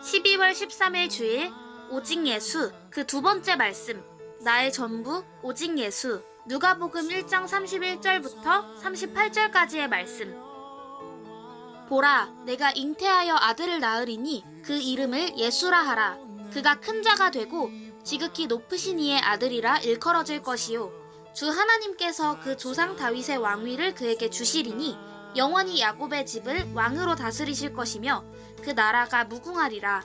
12월 13일 주일 오직 예수 그 두 번째 말씀 나의 전부 오직 예수 누가복음 1장 31절부터 38절까지의 말씀. 보라 내가 잉태하여 아들을 낳으리니 그 이름을 예수라 하라. 그가 큰 자가 되고 지극히 높으신 이의 아들이라 일컬어질 것이요 주 하나님께서 그 조상 다윗의 왕위를 그에게 주시리니 영원히 야곱의 집을 왕으로 다스리실 것이며 그 나라가 무궁하리라.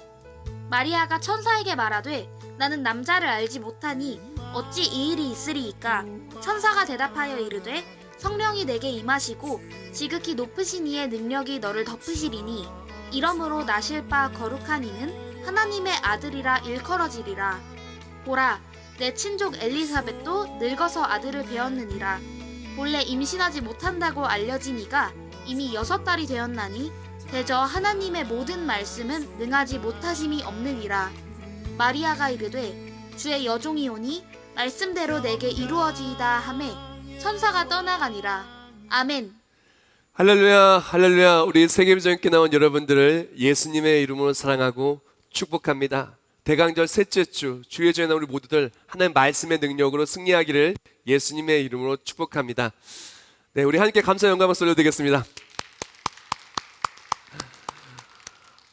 마리아가 천사에게 말하되 나는 남자를 알지 못하니 어찌 이 일이 있으리이까. 천사가 대답하여 이르되 성령이 내게 임하시고 지극히 높으신 이의 능력이 너를 덮으시리니 이러므로 나실 바 거룩한 이는 하나님의 아들이라 일컬어지리라. 보라 내 친족 엘리사벳도 늙어서 아들을 배었느니라. 본래 임신하지 못한다고 알려진 이가 이미 6달이 되었나니 대저 하나님의 모든 말씀은 능하지 못하심이 없느니라. 마리아가 이르되 주의 여종이오니 말씀대로 내게 이루어지이다 하매 천사가 떠나가니라. 아멘. 할렐루야, 할렐루야. 우리 세계비전교회 나온 여러분들을 예수님의 이름으로 사랑하고 축복합니다. 대강절 셋째 주 주의 전에 우리 모두들 하나님 말씀의 능력으로 승리하기를 예수님의 이름으로 축복합니다. 네, 우리 함께 감사 영광을 올려드리겠습니다.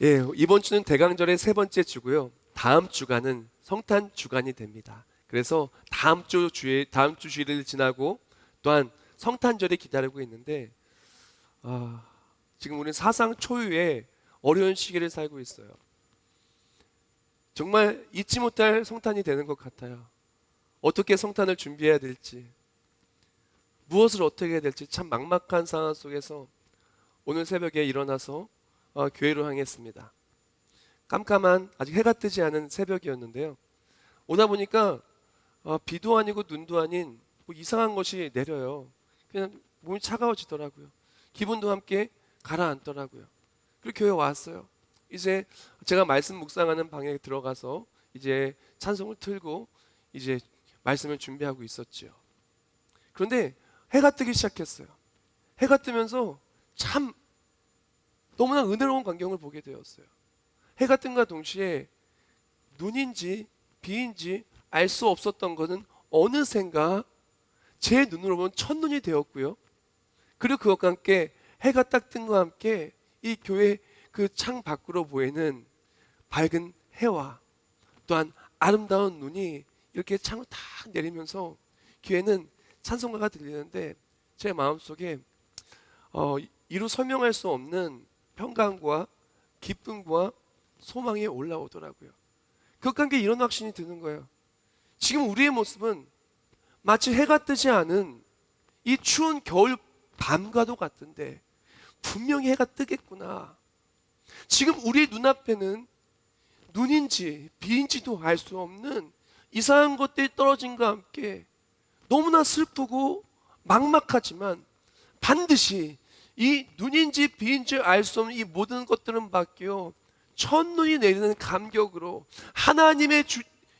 예, 이번 주는 대강절의 세 번째 주고요. 다음 주간은 성탄 주간이 됩니다. 그래서 다음 주 주일을 지나고 또한 성탄절이 기다리고 있는데 지금 우리는 사상 초유의 어려운 시기를 살고 있어요. 정말 잊지 못할 성탄이 되는 것 같아요. 어떻게 성탄을 준비해야 될지, 무엇을 어떻게 해야 될지 참 막막한 상황 속에서 오늘 새벽에 일어나서 교회로 향했습니다. 깜깜한 아직 해가 뜨지 않은 새벽이었는데요. 오다 보니까 비도 아니고 눈도 아닌 뭐 이상한 것이 내려요. 그냥 몸이 차가워지더라고요. 기분도 함께 가라앉더라고요. 그리고 교회 왔어요. 이제 제가 말씀 묵상하는 방에 들어가서 이제 찬송을 틀고 이제 말씀을 준비하고 있었죠. 그런데 해가 뜨기 시작했어요. 해가 뜨면서 참 너무나 은혜로운 광경을 보게 되었어요. 해가 뜬과 동시에 눈인지 비인지 알 수 없었던 것은 어느샌가 제 눈으로 보면 첫눈이 되었고요. 그리고 그것과 함께 해가 딱 뜬과 함께 이 교회 그 창 밖으로 보이는 밝은 해와 또한 아름다운 눈이 이렇게 창을 탁 내리면서 교회는 찬송가가 들리는데 제 마음속에 이루 설명할 수 없는 평강과 기쁨과 소망이 올라오더라고요. 그것과 함께 이런 확신이 드는 거예요. 지금 우리의 모습은 마치 해가 뜨지 않은 이 추운 겨울 밤과도 같은데 분명히 해가 뜨겠구나. 지금 우리의 눈앞에는 눈인지 비인지도 알 수 없는 이상한 것들이 떨어짐과 함께 너무나 슬프고 막막하지만 반드시 이 눈인지 비인지 알 수 없는 이 모든 것들은 바뀌어 첫눈이 내리는 감격으로 하나님의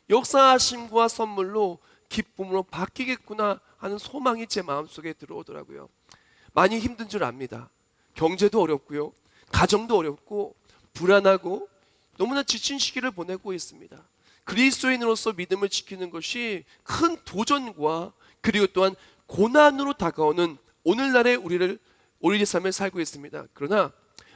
역사하심과 선물로 기쁨으로 바뀌겠구나 하는 소망이 제 마음속에 들어오더라고요. 많이 힘든 줄 압니다. 경제도 어렵고요. 가정도 어렵고 불안하고 너무나 지친 시기를 보내고 있습니다. 그리스도인으로서 믿음을 지키는 것이 큰 도전과 그리고 또한 고난으로 다가오는 오늘날의 우리의 삶을 살고 있습니다. 그러나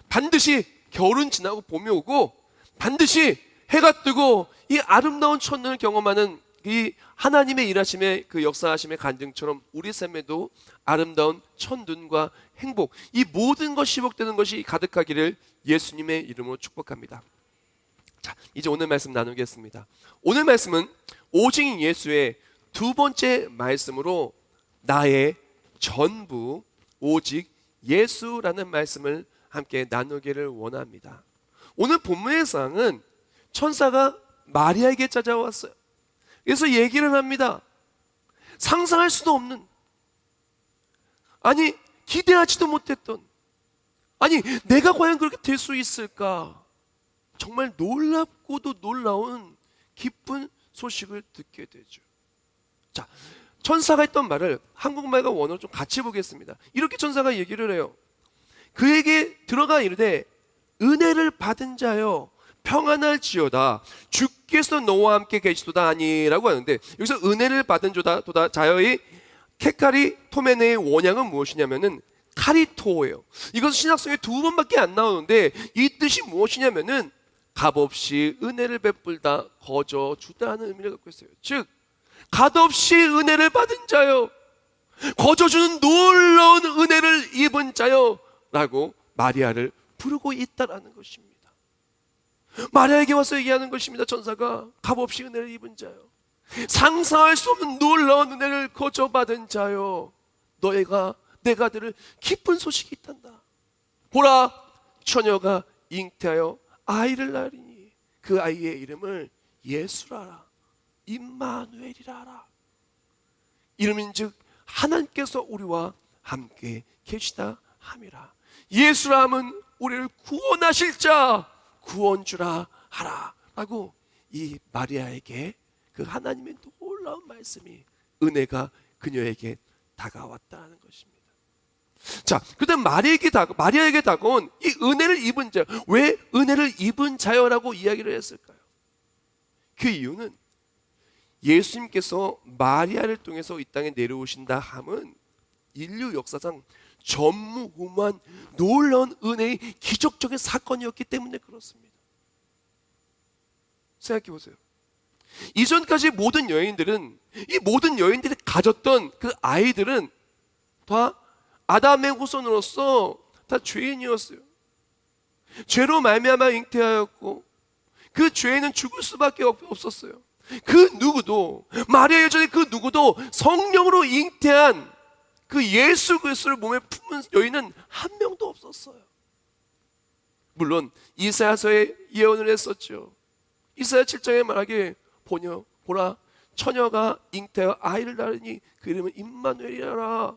반드시 겨울은 지나고 봄이 오고 반드시 해가 뜨고 이 아름다운 첫눈을 경험하는 이 하나님의 일하심의 그 역사하심의 간증처럼 우리 삶에도 아름다운 첫눈과 행복, 이 모든 것이 회복되는 것이 가득하기를 예수님의 이름으로 축복합니다. 자, 이제 오늘 말씀 나누겠습니다. 오늘 말씀은 오직 예수의 두 번째 말씀으로 나의 전부 오직 예수라는 말씀을 함께 나누기를 원합니다. 오늘 본문의 상황은 천사가 마리아에게 찾아왔어요. 그래서 얘기를 합니다. 상상할 수도 없는, 아니 기대하지도 못했던, 아니 내가 과연 그렇게 될 수 있을까, 정말 놀랍고도 놀라운 기쁜 소식을 듣게 되죠. 자, 천사가 했던 말을 한국말과 원어로 좀 같이 보겠습니다. 이렇게 천사가 얘기를 해요. 그에게 들어가 이르되 은혜를 받은 자여 평안할지어다 주께서 너와 함께 계시도다 아니라고 하는데, 여기서 은혜를 받은 도다 자여의 케카리 토메네의 원형은 무엇이냐면은 카리토예요. 이것은 신약성에 2번밖에 안 나오는데 이 뜻이 무엇이냐면은 값없이 은혜를 베풀다 거저 주다 하는 의미를 갖고 있어요. 즉 값없이 은혜를 받은 자요, 거저 주는 놀라운 은혜를 입은 자요 라고 마리아를 부르고 있다라는 것입니다. 마리아에게 와서 얘기하는 것입니다. 천사가 값없이 은혜를 입은 자요, 상상할 수 없는 놀라운 은혜를 거저 받은 자요, 내가 들을 기쁜 소식이 있단다. 보라, 처녀가 잉태하여 아이를 낳으리니 그 아이의 이름을 예수라라, 임마누엘이라 하라. 이름인즉 하나님께서 우리와 함께 계시다 함이라. 예수라 함은 우리를 구원하실 자, 구원주라 하라 라고 이 마리아에게 그 하나님의 놀라운 말씀이, 은혜가 그녀에게 다가왔다는 것입니다. 자, 그다음 마리아에게 다가온 이 은혜를 입은 자, 왜 은혜를 입은 자여라고 이야기를 했을까요? 그 이유는 예수님께서 마리아를 통해서 이 땅에 내려오신다 함은 인류 역사상 전무후무한 놀라운 은혜의 기적적인 사건이었기 때문에 그렇습니다. 생각해 보세요. 이전까지 모든 여인들이 가졌던 그 아이들은 다 아담의 후손으로서 다 죄인이었어요. 죄로 말미암아 잉태하였고 그 죄는 죽을 수밖에 없었어요. 그 누구도, 마리아 여전히 그 누구도 성령으로 잉태한 그 예수 그리스도를 몸에 품은 여인은 한 명도 없었어요. 물론 이사야서에 예언을 했었죠. 이사야 7장에 말하기에 보라, 처녀가 잉태하여 아이를 낳으니 그 이름은 임마누엘이라.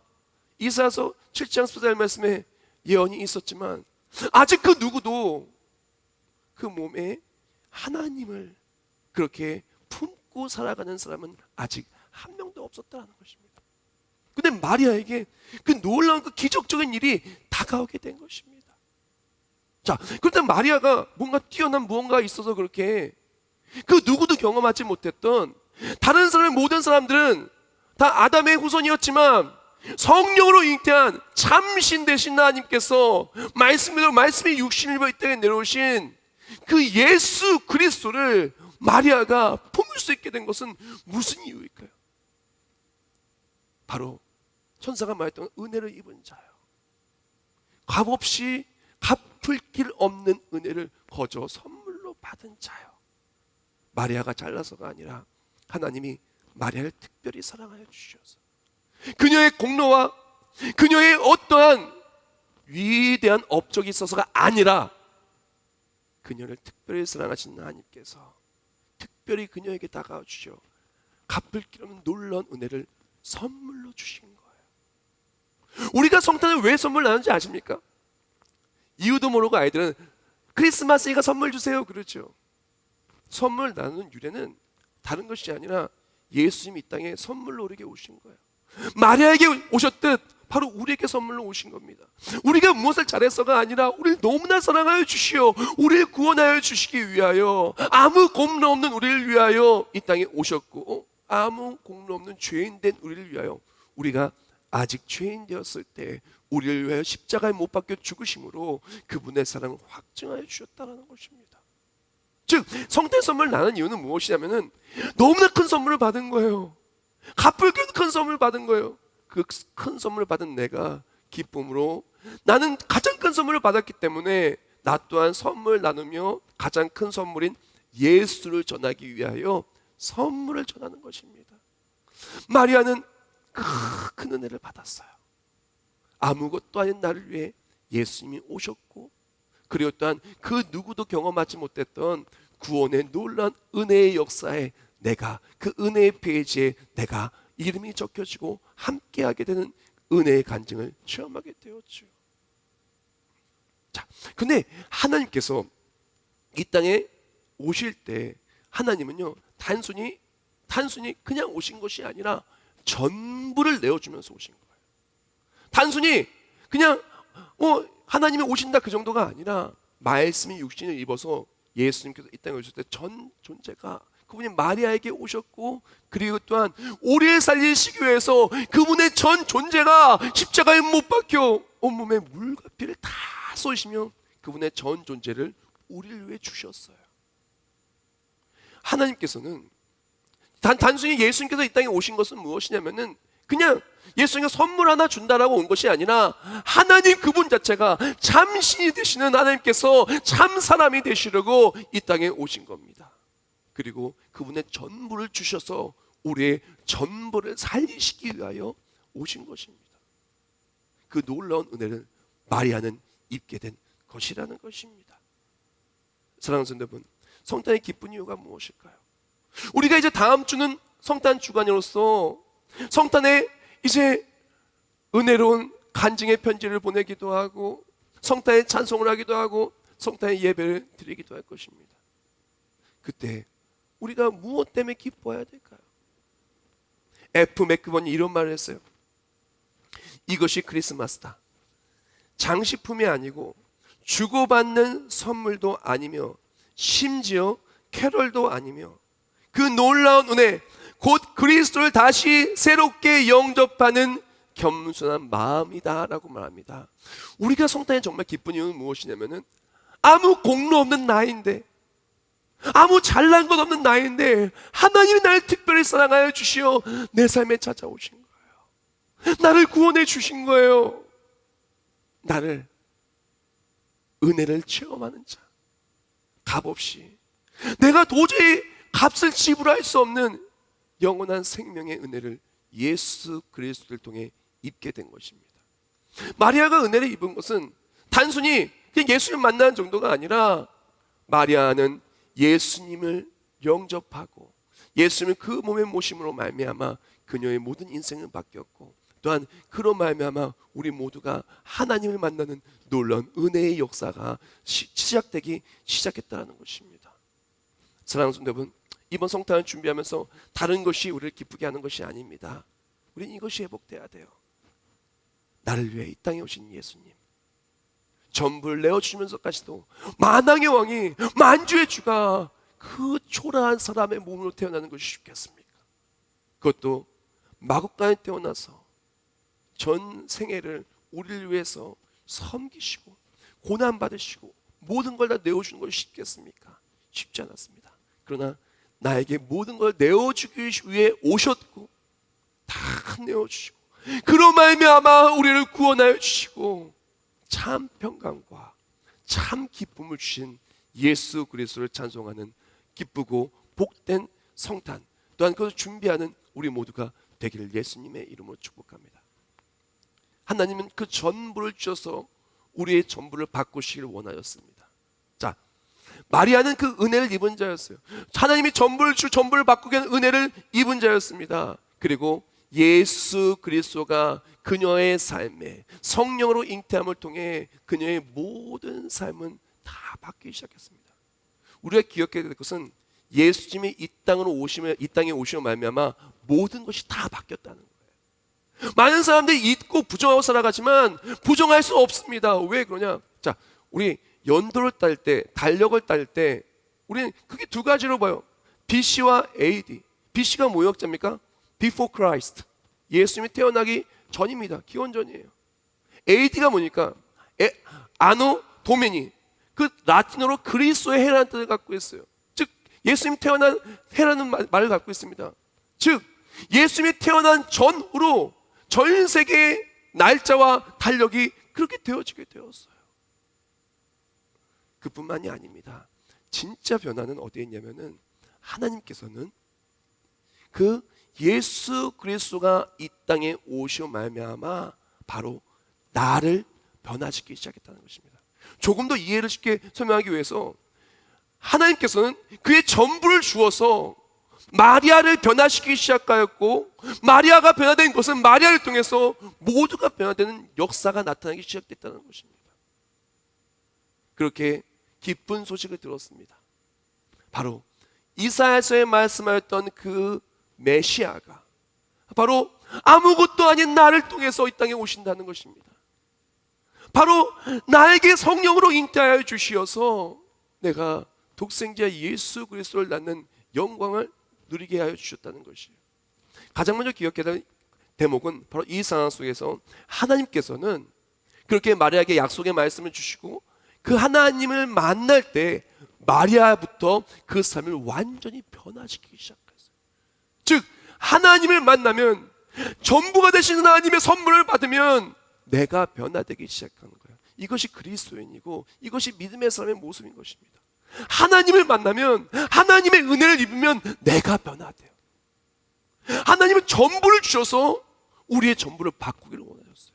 이사야서 7장 14절 말씀에 예언이 있었지만 아직 그 누구도 그 몸에 하나님을 그렇게 품고 살아가는 사람은 아직 한 명도 없었다는 것입니다. 근데 마리아에게 그 놀라운 그 기적적인 일이 다가오게 된 것입니다. 자, 그런데 마리아가 뭔가 뛰어난 무언가가 있어서 그렇게 그 누구도 경험하지 못했던, 다른 모든 사람들은 다 아담의 후손이었지만 성령으로 잉태한 참신 되신 하나님께서 말씀이 육신을 입어 이 땅에 내려오신 그 예수 그리스도를 마리아가 품을 수 있게 된 것은 무슨 이유일까요? 바로 천사가 말했던 은혜를 입은 자요, 값없이 갚을 길 없는 은혜를 거저 선물로 받은 자요. 마리아가 잘나서가 아니라 하나님이 마리아를 특별히 사랑하여 주셔서 그녀의 공로와 그녀의 어떠한 위대한 업적이 있어서가 아니라 그녀를 특별히 사랑하신 하나님께서 특별히 그녀에게 다가와 주셔 갚을 길 없는 놀라운 은혜를 선물로 주신 거예요. 우리가 성탄을 왜 선물 나누는지 아십니까? 이유도 모르고 아이들은 크리스마스니까 선물 주세요 그러죠. 선물 나누는 유래는 다른 것이 아니라 예수님이 이 땅에 선물로 우리에게 오신 거예요. 마리아에게 오셨듯 바로 우리에게 선물로 오신 겁니다. 우리가 무엇을 잘했어가 아니라 우리를 너무나 사랑하여 주시어 우리를 구원하여 주시기 위하여, 아무 공로 없는 우리를 위하여 이 땅에 오셨고, 아무 공로 없는 죄인 된 우리를 위하여, 우리가 아직 죄인 되었을 때 우리를 위하여 십자가에 못 박혀 죽으심으로 그분의 사랑을 확증하여 주셨다는 것입니다. 즉 성탄 선물 나는 이유는 무엇이냐면은 너무나 큰 선물을 받은 거예요. 갚을 게 큰 선물을 받은 거예요. 그 큰 선물을 받은 내가 기쁨으로, 나는 가장 큰 선물을 받았기 때문에 나 또한 선물 나누며 가장 큰 선물인 예수를 전하기 위하여 선물을 전하는 것입니다. 마리아는 큰 은혜를 받았어요. 아무것도 아닌 나를 위해 예수님이 오셨고, 그리고 또한 그 누구도 경험하지 못했던 구원의 놀라운 은혜의 역사에 내가, 그 은혜의 페이지에 내가 이름이 적혀지고 함께하게 되는 은혜의 간증을 체험하게 되었죠. 자, 근데 하나님께서 이 땅에 오실 때 하나님은요 단순히 그냥 오신 것이 아니라 전부를 내어주면서 오신 거예요. 단순히 그냥 하나님이 오신다 그 정도가 아니라 말씀이 육신을 입어서 예수님께서 이 땅에 오실 때 전 존재가 그분이 마리아에게 오셨고, 그리고 또한 오래 살리시기 위해서 그분의 전 존재가 십자가에 못 박혀 온몸에 물과 피를 다 쏘시며 그분의 전 존재를 우리를 위해 주셨어요. 하나님께서는 단순히 예수님께서 이 땅에 오신 것은 무엇이냐면은 그냥 예수님께서 선물 하나 준다라고 온 것이 아니라 하나님 그분 자체가 참 신이 되시는 하나님께서 참 사람이 되시려고 이 땅에 오신 겁니다. 그리고 그분의 전부를 주셔서 우리의 전부를 살리시기 위하여 오신 것입니다. 그 놀라운 은혜를 마리아는 입게 된 것이라는 것입니다. 사랑하는 성도 여러분, 성탄의 기쁜 이유가 무엇일까요? 우리가 이제 다음 주는 성탄 주간으로서 성탄에 이제 은혜로운 간증의 편지를 보내기도 하고 성탄의 찬송을 하기도 하고 성탄의 예배를 드리기도 할 것입니다. 그때 우리가 무엇 때문에 기뻐해야 될까요? F 맥크번이 이런 말을 했어요. 이것이 크리스마스다. 장식품이 아니고 주고받는 선물도 아니며 심지어 캐럴도 아니며 그 놀라운 은혜 곧 그리스도를 다시 새롭게 영접하는 겸손한 마음이다 라고 말합니다. 우리가 성탄에 정말 기쁜 이유는 무엇이냐면은 아무 공로 없는 나인데, 아무 잘난 것 없는 나인데 하나님이 나를 특별히 사랑하여 주시어 내 삶에 찾아오신 거예요. 나를 구원해 주신 거예요. 나를 은혜를 체험하는 자, 값없이 내가 도저히 값을 지불할 수 없는 영원한 생명의 은혜를 예수 그리스도를 통해 입게 된 것입니다. 마리아가 은혜를 입은 것은 단순히 그냥 예수님 만나는 정도가 아니라 마리아는 예수님을 영접하고 예수님을 그 몸에 모심으로 말미암아 그녀의 모든 인생은 바뀌었고, 또한 그로 말미암아 우리 모두가 하나님을 만나는 놀라운 은혜의 역사가 시작되기 시작했다는 것입니다. 사랑하는 성도 여러분, 이번 성탄을 준비하면서 다른 것이 우리를 기쁘게 하는 것이 아닙니다. 우리는 이것이 회복돼야 돼요. 나를 위해 이 땅에 오신 예수님, 전부를 내어주면서까지도 만왕의 왕이 만주의 주가 그 초라한 사람의 몸으로 태어나는 것이 쉽겠습니까? 그것도 마국간에 태어나서 전 생애를 우리를 위해서 섬기시고 고난받으시고 모든 걸 다 내어주는 것이 쉽겠습니까? 쉽지 않았습니다. 그러나 나에게 모든 걸 내어주기 위해 오셨고 다 내어주시고 그로 말미암아 우리를 구원하여 주시고 참 평강과 참 기쁨을 주신 예수 그리스도를 찬송하는 기쁘고 복된 성탄, 또한 그것을 준비하는 우리 모두가 되기를 예수님의 이름으로 축복합니다. 하나님은 그 전부를 주셔서 우리의 전부를 바꾸시기를 원하였습니다. 자, 마리아는 그 은혜를 입은 자였어요. 하나님이 전부를 바꾸게 하는 은혜를 입은 자였습니다. 그리고 예수 그리스도가 그녀의 삶에 성령으로 잉태함을 통해 그녀의 모든 삶은 다 바뀌기 시작했습니다. 우리가 기억해야 될 것은 예수님이 이 땅에 오시며 말미암아 모든 것이 다 바뀌었다는 거예요. 많은 사람들이 잊고 부정하고 살아가지만 부정할 수 없습니다. 왜 그러냐? 자, 우리 연도를 딸 때, 달력을 딸 때 우리는 크게 두 가지로 봐요. BC와 AD. BC가 뭐의 역자입니까? Before Christ. 예수님이 태어나기 전입니다. 기원전이에요. AD가 뭐니까? 아노 도미니. 그 라틴어로 그리스도의 해라는 뜻을 갖고 있어요. 즉 예수님이 태어난 해라는 말을 갖고 있습니다. 즉 예수님이 태어난 전후로 전 세계의 날짜와 달력이 그렇게 되어지게 되었어요. 그뿐만이 아닙니다. 진짜 변화는 어디에 있냐면은 하나님께서는 그 예수 그리스도가 이 땅에 오시어 말미암아 바로 나를 변화시키기 시작했다는 것입니다. 조금 더 이해를 쉽게 설명하기 위해서 하나님께서는 그의 전부를 주어서 마리아를 변화시키기 시작하였고, 마리아가 변화된 것은 마리아를 통해서 모두가 변화되는 역사가 나타나기 시작됐다는 것입니다. 그렇게 기쁜 소식을 들었습니다. 바로 이사야서에 말씀하였던 그 메시아가 바로 아무것도 아닌 나를 통해서 이 땅에 오신다는 것입니다. 바로 나에게 성령으로 잉태하여 주시어서 내가 독생자 예수 그리스도를 낳는 영광을 누리게 하여 주셨다는 것이에요. 가장 먼저 기억해야 될 대목은 바로 이 상황 속에서 하나님께서는 그렇게 마리아에게 약속의 말씀을 주시고 그 하나님을 만날 때 마리아부터 그 삶을 완전히 변화시키기 시작했어요. 즉 하나님을 만나면, 전부가 되시는 하나님의 선물을 받으면 내가 변화되기 시작하는 거예요. 이것이 그리스도인이고 이것이 믿음의 사람의 모습인 것입니다. 하나님을 만나면, 하나님의 은혜를 입으면 내가 변화돼요. 하나님은 전부를 주셔서 우리의 전부를 바꾸기를 원하셨어요.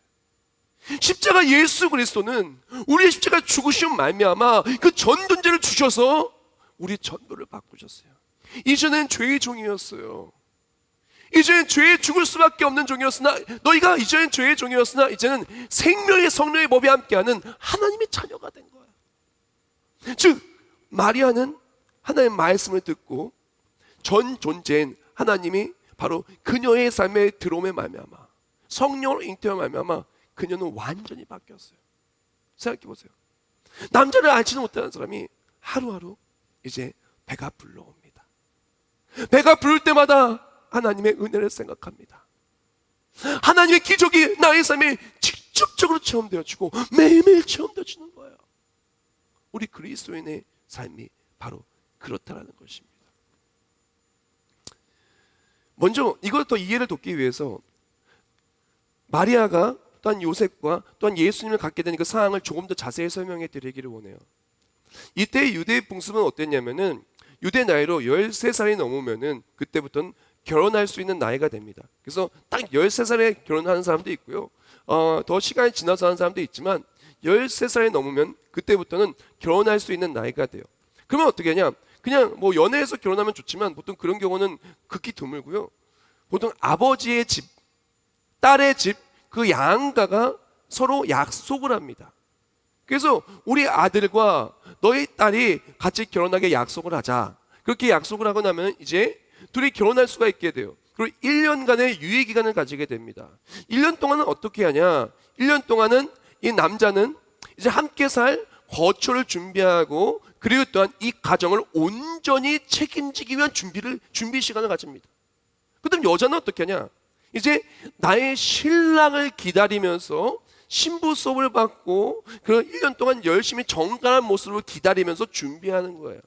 십자가 예수 그리스도는 우리의 십자가 죽으시면 말미암아 그 전 존재를 주셔서 우리 전부를 바꾸셨어요. 이전엔 죄의 종이었어요. 이제는 죄에 죽을 수밖에 없는 종이었으나, 너희가 이전엔 죄의 종이었으나 이제는 생명의 성령의 법이 함께하는 하나님의 자녀가 된 거예요. 즉 마리아는 하나님의 말씀을 듣고 전 존재인 하나님이 바로 그녀의 삶에 들어옴에 말미암아, 성령으로 잉태함에 말미암아 그녀는 완전히 바뀌었어요. 생각해 보세요. 남자를 알지도 못하는 사람이 하루하루 이제 배가 불러옵니다. 배가 부를 때마다 하나님의 은혜를 생각합니다. 하나님의 기적이 나의 삶에 직접적으로 체험되어지고 매일매일 체험되어지는 거예요. 우리 그리스도인의 삶이 바로 그렇다라는 것입니다. 먼저 이걸 더 이해를 돕기 위해서 마리아가 또한 요셉과 또한 예수님을 갖게 된 그 상황을 조금 더 자세히 설명해 드리기를 원해요. 이때 유대의 풍습은 어땠냐면은, 유대 나이로 13살이 넘으면은 그때부터는 결혼할 수 있는 나이가 됩니다. 그래서 딱 13살에 결혼하는 사람도 있고요, 더 시간이 지나서 하는 사람도 있지만 13살이 넘으면 그때부터는 결혼할 수 있는 나이가 돼요. 그러면 어떻게 하냐, 그냥 뭐 연애해서 결혼하면 좋지만 보통 그런 경우는 극히 드물고요, 보통 아버지의 집, 딸의 집, 그 양가가 서로 약속을 합니다. 그래서 우리 아들과 너희 딸이 같이 결혼하게 약속을 하자. 그렇게 약속을 하고 나면 이제 둘이 결혼할 수가 있게 돼요. 그리고 1년간의 유예 기간을 가지게 됩니다. 1년 동안은 어떻게 하냐, 1년 동안은 이 남자는 이제 함께 살 거처를 준비하고, 그리고 또한 이 가정을 온전히 책임지기 위한 준비 시간을 가집니다. 그다음 여자는 어떻게 하냐, 이제 나의 신랑을 기다리면서 신부 수업을 받고 그 1년 동안 열심히 정갈한 모습으로 기다리면서 준비하는 거예요.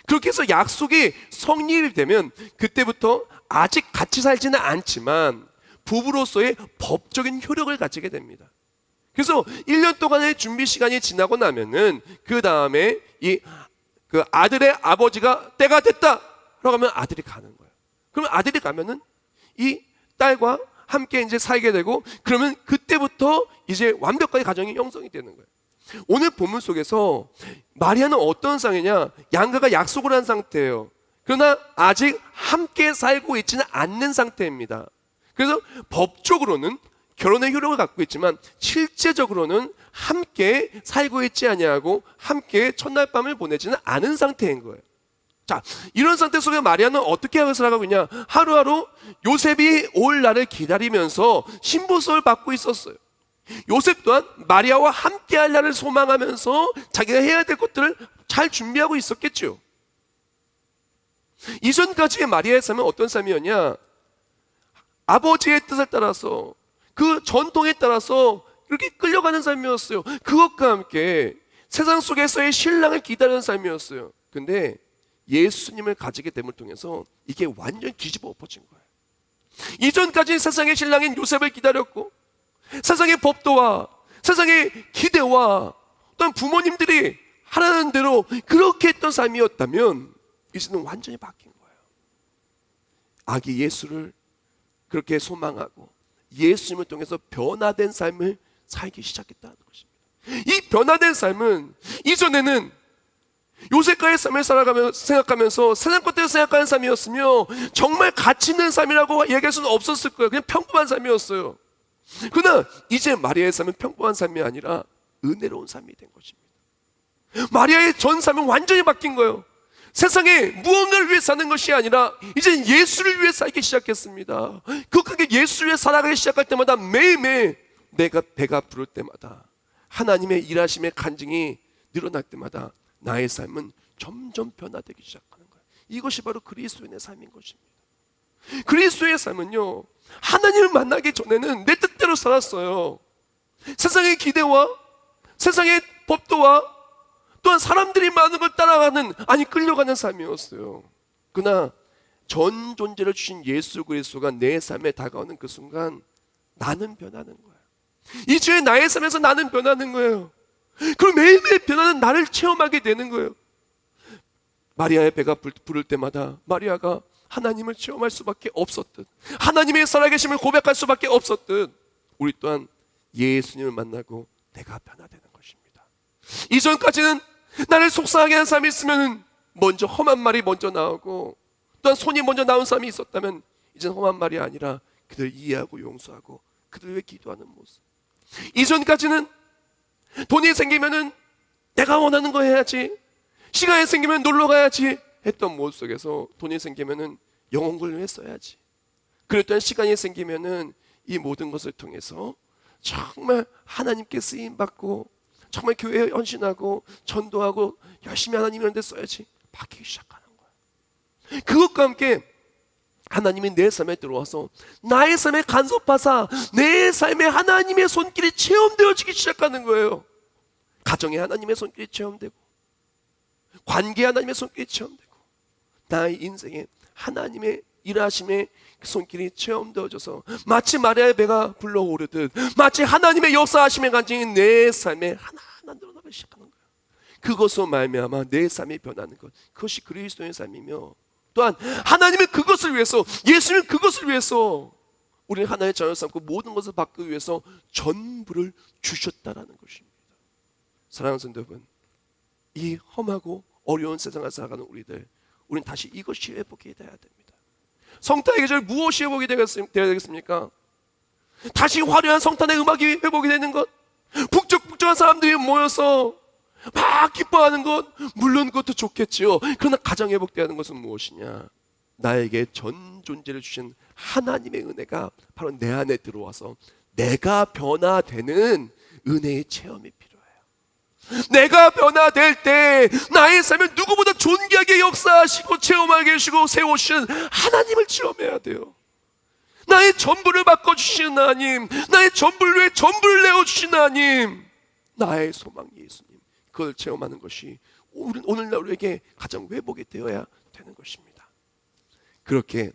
그렇게 해서 약속이 성립이 되면 그때부터 아직 같이 살지는 않지만 부부로서의 법적인 효력을 가지게 됩니다. 그래서 1년 동안의 준비 시간이 지나고 나면은 그 다음에 그 아들의 아버지가 때가 됐다 라고 하면 아들이 가는 거예요. 그러면 아들이 가면은 이 딸과 함께 이제 살게 되고, 그러면 그때부터 이제 완벽하게 가정이 형성이 되는 거예요. 오늘 본문 속에서 마리아는 어떤 상황이냐, 양가가 약속을 한 상태예요. 그러나 아직 함께 살고 있지는 않는 상태입니다. 그래서 법적으로는 결혼의 효력을 갖고 있지만 실제적으로는 함께 살고 있지 아니하고 함께 첫날 밤을 보내지는 않은 상태인 거예요. 자, 이런 상태 속에 마리아는 어떻게 하고 살아가고 있냐, 하루하루 요셉이 올 날을 기다리면서 신부수를 받고 있었어요. 요셉 또한 마리아와 함께 할 날을 소망하면서 자기가 해야 될 것들을 잘 준비하고 있었겠죠. 이전까지의 마리아의 삶은 어떤 삶이었냐, 아버지의 뜻을 따라서, 그 전통에 따라서 그렇게 끌려가는 삶이었어요. 그것과 함께 세상 속에서의 신랑을 기다리는 삶이었어요. 근데 예수님을 가지게 됨을 통해서 이게 완전히 뒤집어 엎어진 거예요. 이전까지 세상의 신랑인 요셉을 기다렸고, 세상의 법도와 세상의 기대와 또한 부모님들이 하라는 대로 그렇게 했던 삶이었다면 이제는 완전히 바뀐 거예요. 아기 예수를 그렇게 소망하고 예수님을 통해서 변화된 삶을 살기 시작했다는 것입니다. 이 변화된 삶은 이전에는 요셉과의 삶을 살아가며 생각하면서 세상 것들을 생각하는 삶이었으며 정말 가치 있는 삶이라고 얘기할 수는 없었을 거예요. 그냥 평범한 삶이었어요. 그러나 이제 마리아의 삶은 평범한 삶이 아니라 은혜로운 삶이 된 것입니다. 마리아의 전 삶은 완전히 바뀐 거예요. 세상에 무언가를 위해 사는 것이 아니라 이제 예수를 위해 살기 시작했습니다. 그렇게 예수를 위해 살아가기 시작할 때마다 매일매일 내가 배가 부를 때마다 하나님의 일하심의 간증이 늘어날 때마다 나의 삶은 점점 변화되기 시작하는 거예요. 이것이 바로 그리스도인의 삶인 것입니다. 그리스도의 삶은요, 하나님을 만나기 전에는 내 뜻대로 살았어요. 세상의 기대와 세상의 법도와 또한 사람들이 많은 걸 따라가는, 아니 끌려가는 삶이었어요. 그러나 전 존재를 주신 예수 그리스도가 내 삶에 다가오는 그 순간 나는 변하는 거예요. 이제 나의 삶에서 나는 변하는 거예요. 그럼 매일매일 변하는 나를 체험하게 되는 거예요. 마리아의 배가 부를 때마다 마리아가 하나님을 체험할 수밖에 없었듯, 하나님의 살아계심을 고백할 수밖에 없었듯, 우리 또한 예수님을 만나고 내가 변화되는 것입니다. 이전까지는 나를 속상하게 하는 사람이 있으면 먼저 험한 말이 먼저 나오고, 또한 손이 먼저 나온 사람이 있었다면 이제는 험한 말이 아니라 그들 이해하고 용서하고 그들 위해 기도하는 모습. 이전까지는 돈이 생기면은 내가 원하는 거 해야지, 시간이 생기면 놀러 가야지 했던 모습 속에서 돈이 생기면은 영혼을 위해 써야지, 그랬던 시간이 생기면은 이 모든 것을 통해서 정말 하나님께 쓰임 받고 정말 교회에 헌신하고 전도하고 열심히 하나님 이런 데 써야지 바뀌기 시작하는 거예요. 그것과 함께 하나님이 내 삶에 들어와서 나의 삶에 간섭하사 내 삶에 하나님의 손길이 체험되어지기 시작하는 거예요. 가정에 하나님의 손길이 체험되고, 관계에 하나님의 손길이 체험되고, 나의 인생에 하나님의 일하심의 손길이 체험되어져서 마치 마리아의 배가 불러오르듯, 마치 하나님의 역사하심의 간증이 내 삶에 하나하나 늘어나기 시작하는 거예요. 그것으로 말미암아 내 삶이 변하는 것, 그것이 그리스도의 삶이며, 또한 하나님은 그것을 위해서, 예수님은 그것을 위해서 우리는 하나님의 자녀를 삼고 모든 것을 받기 위해서 전부를 주셨다라는 것입니다. 사랑하는 성도 여러분, 이 험하고 어려운 세상을 살아가는 우리는 다시 이것이 회복이 돼야 됩니다. 성탄의 계절 무엇이 회복이 되어야 되겠습니까? 다시 화려한 성탄의 음악이 회복이 되는 것, 북적북적한 사람들이 모여서 막 기뻐하는 것, 물론 그것도 좋겠지요. 그러나 가장 회복되어야 하는 것은 무엇이냐? 나에게 전 존재를 주신 하나님의 은혜가 바로 내 안에 들어와서 내가 변화되는 은혜의 체험이 필요해요. 내가 변화될 때 나의 삶을 누구보다 존귀하게 역사하시고 체험하게 해주시고 세우신 하나님을 체험해야 돼요. 나의 전부를 바꿔주시는 하나님, 나의 전부를 위해 전부를 내어주시는 하나님, 나의 소망 예수님, 그걸 체험하는 것이 오늘날 우리에게 가장 회복이 되어야 되는 것입니다. 그렇게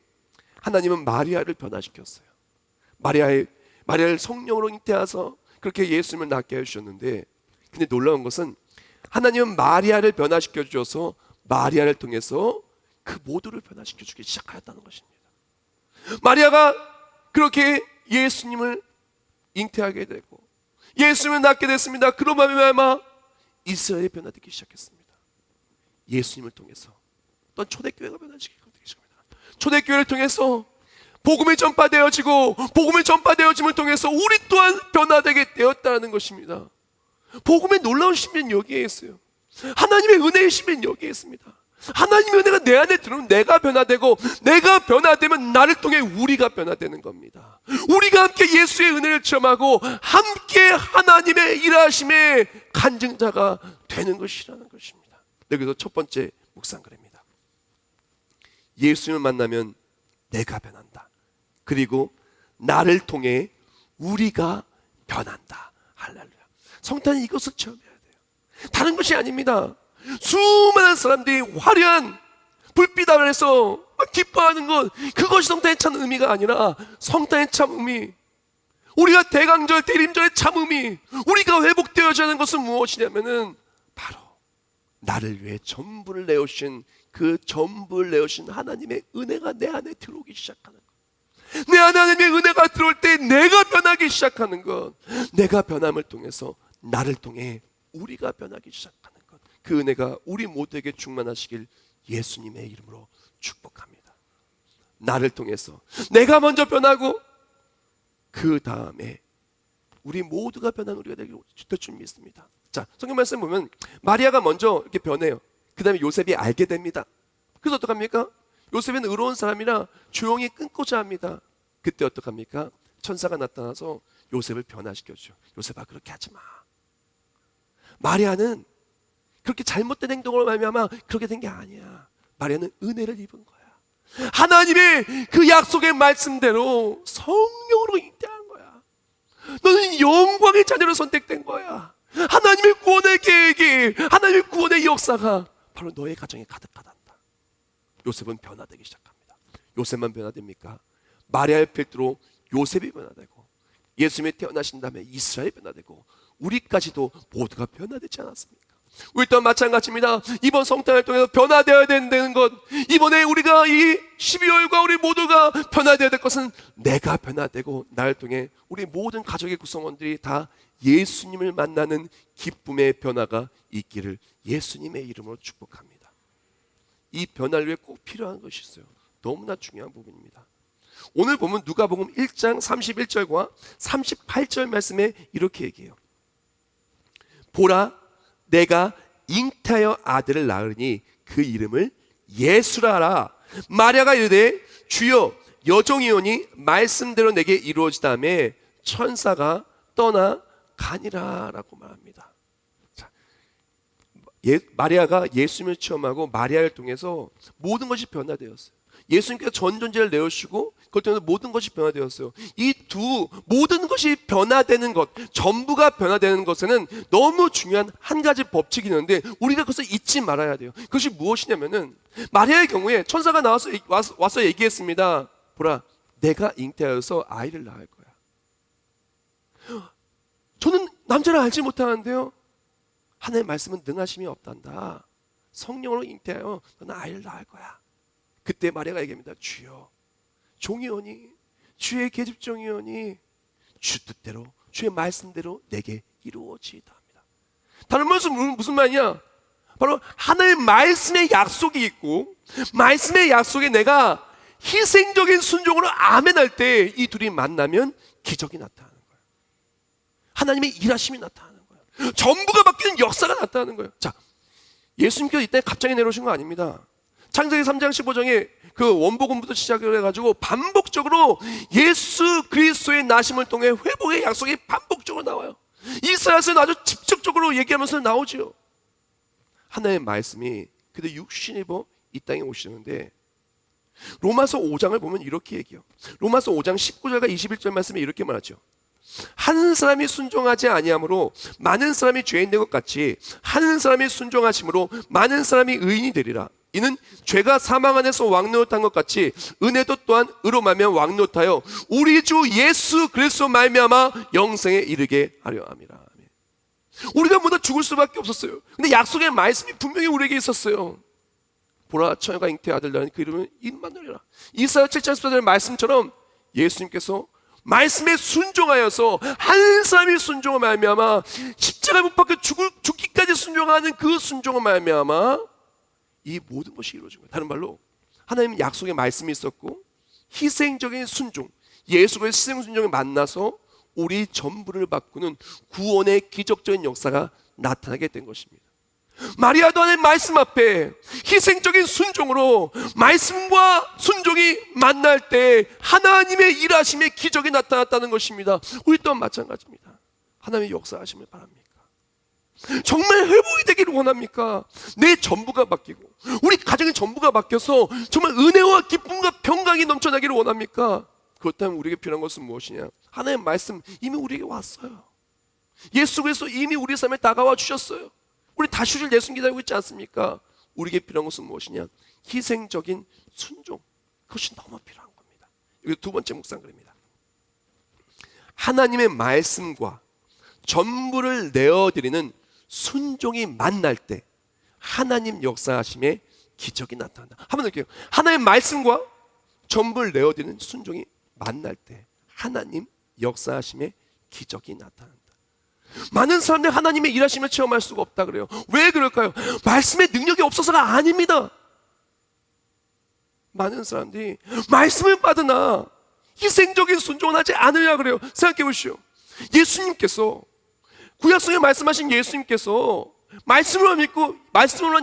하나님은 마리아를 변화시켰어요. 마리아를 성령으로 잉태하셔서 그렇게 예수님을 낳게 해주셨는데, 근데 놀라운 것은 하나님은 마리아를 변화시켜 주셔서 마리아를 통해서 그 모두를 변화시켜 주기 시작하였다는 것입니다. 마리아가 그렇게 예수님을 잉태하게 되고 예수님을 낳게 됐습니다. 그로 말미암아 이스라엘이 변화되기 시작했습니다. 예수님을 통해서 또한 초대교회가 변화되기 시작합니다. 초대교회를 통해서 복음이 전파되어지고, 복음이 전파되어짐을 통해서 우리 또한 변화되게 되었다는 것입니다. 복음의 놀라운 신비는 여기에 있어요. 하나님의 은혜의 신비는 여기에 있습니다. 하나님의 은혜가 내 안에 들어오면 내가 변화되고, 내가 변화되면 나를 통해 우리가 변화되는 겁니다. 우리가 함께 예수의 은혜를 체험하고 함께 하나님의 일하심의 간증자가 되는 것이라는 것입니다. 여기서 첫 번째 묵상글입니다. 예수님을 만나면 내가 변한다. 그리고 나를 통해 우리가 변한다. 할렐루야. 성탄이 이것을 체험해야 돼요. 다른 것이 아닙니다. 수많은 사람들이 화려한 불빛 아래서 기뻐하는 것, 그것이 성탄의 참 의미가 아니라, 성탄의 참 의미, 우리가 대강절 대림절의 참 의미, 우리가 회복되어야 하는 것은 무엇이냐면은 바로 나를 위해 전부를 내어주신, 그 전부를 내어주신 하나님의 은혜가 내 안에 들어오기 시작하는 것. 내 안에 하나님의 은혜가 들어올 때 내가 변하기 시작하는 것, 내가 변함을 통해서 나를 통해 우리가 변하기 시작하는 것, 그 은혜가 우리 모두에게 충만하시길 예수님의 이름으로 축복합니다. 나를 통해서 내가 먼저 변하고 그 다음에 우리 모두가 변한 우리가 되길 될 줄 믿습니다. 자, 성경 말씀 보면 마리아가 먼저 이렇게 변해요. 그 다음에 요셉이 알게 됩니다. 그래서 어떡합니까? 요셉은 의로운 사람이라 조용히 끊고자 합니다. 그때 어떡합니까? 천사가 나타나서 요셉을 변화시켜주죠. 요셉아, 그렇게 하지 마. 마리아는 그렇게 잘못된 행동으로 말미암아 그렇게 된 게 아니야. 마리아는 은혜를 입은 거야. 하나님의 그 약속의 말씀대로 성령으로 잉태한 거야. 너는 영광의 자녀로 선택된 거야. 하나님의 구원의 계획이, 하나님의 구원의 역사가 바로 너의 가정에 가득하단다. 요셉은 변화되기 시작합니다. 요셉만 변화됩니까? 마리아의 필두로 요셉이 변화되고, 예수님이 태어나신 다음에 이스라엘이 변화되고, 우리까지도 모두가 변화되지 않았습니까? 우리 또한 마찬가지입니다. 이번 성탄을 통해서 변화되어야 된다는 것, 이번에 우리가 이 12월과 우리 모두가 변화되어야 될 것은 내가 변화되고 나를 통해 우리 모든 가족의 구성원들이 다 예수님을 만나는 기쁨의 변화가 있기를 예수님의 이름으로 축복합니다. 이 변화를 위해 꼭 필요한 것이 있어요. 너무나 중요한 부분입니다. 오늘 보면 누가복음 1장 31절과 38절 말씀에 이렇게 얘기해요. 보라, 내가 잉태하여 아들을 낳으니 그 이름을 예수라 하라. 마리아가 이르되 주여, 여종이오니 말씀대로 내게 이루어지다며 천사가 떠나 가니라 라고 말합니다. 자, 마리아가 예수님을 체험하고 마리아를 통해서 모든 것이 변화되었어요. 예수님께서 전 존재를 내어주시고 그것 때문에 모든 것이 변화되었어요. 이 두 모든 것이 변화되는 것, 전부가 변화되는 것에는 너무 중요한 한 가지 법칙이 있는데 우리가 그것을 잊지 말아야 돼요. 그것이 무엇이냐면은 마리아의 경우에 천사가 와서 얘기했습니다. 보라, 내가 잉태하여서 아이를 낳을 거야. 저는 남자를 알지 못하는데요, 하나님의 말씀은 능하심이 없단다. 성령으로 잉태하여 너는 아이를 낳을 거야. 그때 마리아가 얘기합니다. 주여, 종이오니, 주의 계집종이오니 주 뜻대로, 주의 말씀대로 내게 이루어지이다 합니다. 다른 말은 무슨 말이냐? 바로 하나님의 말씀의 약속이 있고, 말씀의 약속에 내가 희생적인 순종으로 아멘할 때 이 둘이 만나면 기적이 나타나는 거예요. 하나님의 일하심이 나타나는 거예요. 전부가 바뀌는 역사가 나타나는 거예요. 자, 예수님께서 이때 갑자기 내려오신 거 아닙니다. 창세기 3장 15장에 그 원복음부터 시작을 해가지고 반복적으로 예수 그리스도의 나심을 통해 회복의 약속이 반복적으로 나와요. 이스라엘에서는 아주 직접적으로 얘기하면서 나오죠. 하나님의 말씀이 그때 육신 입어 이 땅에 오시는데, 로마서 5장을 보면 이렇게 얘기해요. 로마서 5장 19절과 21절 말씀에 이렇게 말하죠. 한 사람이 순종하지 아니함으로 많은 사람이 죄인 된 것 같이 한 사람이 순종하심으로 많은 사람이 의인이 되리라. 이는 죄가 사망 안에서 왕노릇한 것 같이 은혜도 또한 의로 말미암아 왕노릇하여 우리 주 예수 그리스도 말미암아 영생에 이르게 하려 함이라. 우리가 모두 죽을 수밖에 없었어요. 근데 약속의 말씀이 분명히 우리에게 있었어요. 보라, 처녀가 잉태의 아들 낳으니 그 이름은 임마누엘이라. 이사야 7장 14절의 말씀처럼 예수님께서 말씀에 순종하여서 한 사람이 순종을 말미암아 십자가에 못 박혀 죽기까지 순종하는 그 순종을 말미암아 이 모든 것이 이루어진 거예요. 다른 말로 하나님은 약속의 말씀이 있었고 희생적인 순종, 예수 그리스도의 희생 순종을 만나서 우리 전부를 바꾸는 구원의 기적적인 역사가 나타나게 된 것입니다. 마리아도 하나님의 말씀 앞에 희생적인 순종으로 말씀과 순종이 만날 때 하나님의 일하심의 기적이 나타났다는 것입니다. 우리 또한 마찬가지입니다. 하나님의 역사하심을 바랍니까? 정말 회복이 되기를 원합니까? 내 전부가 바뀌고 우리 가정의 전부가 바뀌어서 정말 은혜와 기쁨과 평강이 넘쳐나기를 원합니까? 그렇다면 우리에게 필요한 것은 무엇이냐? 하나님의 말씀 이미 우리에게 왔어요. 예수 그리스도 이미 우리 삶에 다가와 주셨어요. 우리 다시 오실 예수님 기다리고 있지 않습니까? 우리에게 필요한 것은 무엇이냐? 희생적인 순종. 그것이 너무 필요한 겁니다. 여기 두 번째 묵상글입니다. 하나님의 말씀과 전부를 내어드리는 순종이 만날 때 하나님 역사하심의 기적이 나타난다. 한번 느껴요. 하나님의 말씀과 전부를 내어드리는 순종이 만날 때 하나님 역사하심의 기적이 나타난다. 많은 사람들이 하나님의 일하심을 체험할 수가 없다 그래요. 왜 그럴까요? 말씀의 능력이 없어서가 아닙니다. 많은 사람들이 말씀을 받으나 희생적인 순종을 하지 않으려 그래요. 생각해 보시오. 예수님께서 구약성에 말씀하신 예수님께서 말씀으로만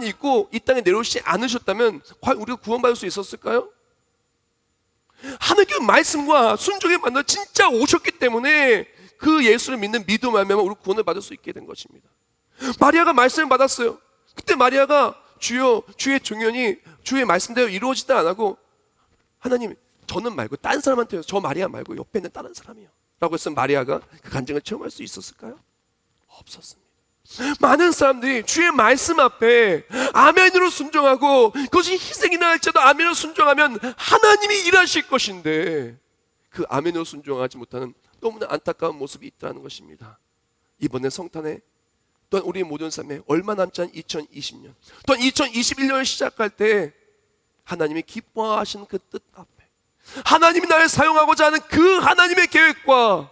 믿고 이 땅에 내려오시지 않으셨다면 과연 우리가 구원받을 수 있었을까요? 하나님의 말씀과 순종에 만나 진짜 오셨기 때문에 그 예수를 믿는 믿음 말미암아 우리 구원을 받을 수 있게 된 것입니다. 마리아가 말씀을 받았어요. 그때 마리아가 주여 주의 종연이 주의 말씀대로 이루어지다 안 하고 하나님 저는 말고 딴 사람한테 저 마리아 말고 옆에 있는 다른 사람이요 라고 했으면 마리아가 그 간증을 체험할 수 있었을까요? 없었습니다. 많은 사람들이 주의 말씀 앞에 아멘으로 순종하고 그것이 희생이나 할지라도 아멘으로 순종하면 하나님이 일하실 것인데 그 아멘으로 순종하지 못하는 너무나 안타까운 모습이 있다는 것입니다. 이번에 성탄에 또한 우리 모든 삶에 얼마 남지 않은 2020년 또한 2021년을 시작할 때 하나님이 기뻐하시는 그 뜻 앞에 하나님이 나를 사용하고자 하는 그 하나님의 계획과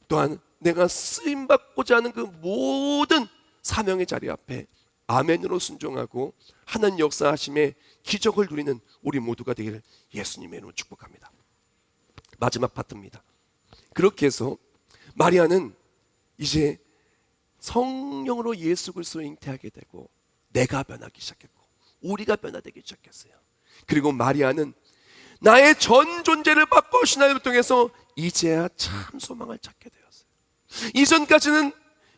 또한 내가 쓰임받고자 하는 그 모든 사명의 자리 앞에 아멘으로 순종하고 하나님 역사하심의 기적을 누리는 우리 모두가 되기를 예수님의 이름으로 축복합니다. 마지막 파트입니다. 그렇게 해서 마리아는 이제 성령으로 예수 그리스도를 잉태하게 되고 내가 변하기 시작했고 우리가 변화되기 시작했어요. 그리고 마리아는 나의 전 존재를 바꾸신 하나님을 통해서 이제야 참 소망을 찾게 되었어요. 이전까지는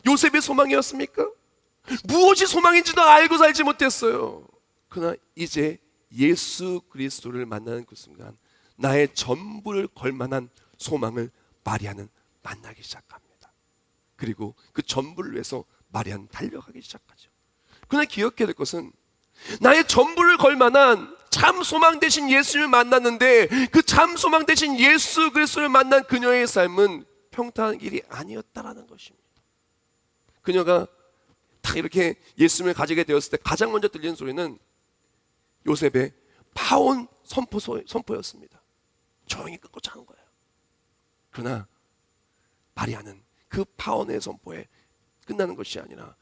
요셉의 소망이었습니까? 무엇이 소망인지도 알고 살지 못했어요. 그러나 이제 예수 그리스도를 만나는 그 순간 나의 전부를 걸 만한 소망을 마리아는 만나기 시작합니다. 그리고 그 전부를 위해서 마리아는 달려가기 시작하죠. 그러나 기억해야 될 것은 나의 전부를 걸 만한 참 소망 되신 예수를 만났는데 그 참 소망 되신 예수 그리스도를 만난 그녀의 삶은 평탄한 길이 아니었다라는 것입니다. 그녀가 딱 이렇게 예수님을 가지게 되었을 때 가장 먼저 들리는 소리는 요셉의 파혼 선포였습니다. 조용히 끊고 자는 거예요. 그러나 마리아는 그 파혼의 선포에 끝나는 것이 아니라